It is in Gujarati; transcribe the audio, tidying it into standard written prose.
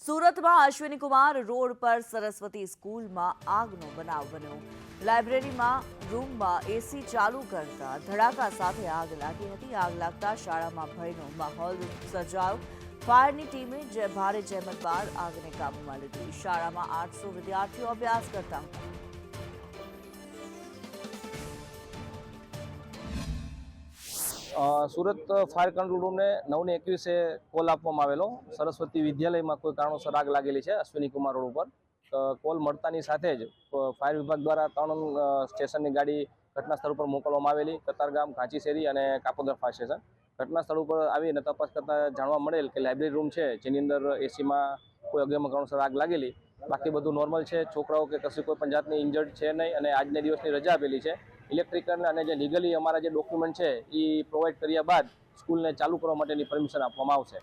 સુરતમાં અશ્વિની કુમાર રોડ પર સરસ્વતી સ્કૂલમાં આગનો બનાવ બન્યો। લાઇબ્રેરીમાં રૂમમાં એસી ચાલુ કરતા ધડાકા સાથે આગ લાગી હતી। આગ લાગતા શાળામાં ભયનો માહોલ સર્જાયો। ફાયરની ટીમે ભારે જહેમત બાદ આગને કાબૂમાં લીધી। શાળામાં 800 વિદ્યાર્થીઓ અભ્યાસ કરતા હતા। સુરત ફાયર કંટ્રોલ રૂમને 9:21 કોલ આપવામાં આવેલો। સરસ્વતી વિદ્યાલયમાં કોઈ કારણોસર આગ લાગેલી છે અશ્વિની કુમાર રોડ ઉપર। કોલ મળતાની સાથે જ ફાયર વિભાગ દ્વારા 3 સ્ટેશનની ગાડી ઘટના સ્થળ ઉપર મોકલવામાં આવેલી, કતારગામ, ઘાંચીશેરી અને કાપોદર ફાયર સ્ટેશન। ઘટના સ્થળ ઉપર આવીને તપાસ કરતા જાણવા મળેલ કે લાઇબ્રેરી રૂમ છે જેની અંદર એસીમાં કોઈ અગમ્ય કારણોસર આગ લાગેલી। બાકી બધું નોર્મલ છે, છોકરાઓ કે કશી કોઈ પણ જાતની ઇન્જર્ડ છે નહીં અને આજના દિવસની રજા આપેલી છે। ઇલેક્ટ્રિકલ અને જે લીગલી અમારા જે ડોક્યુમેન્ટ છે એ પ્રોવાઈડ કર્યા બાદ સ્કૂલને ચાલુ કરવા માટેની પરમિશન આપવામાં આવશે।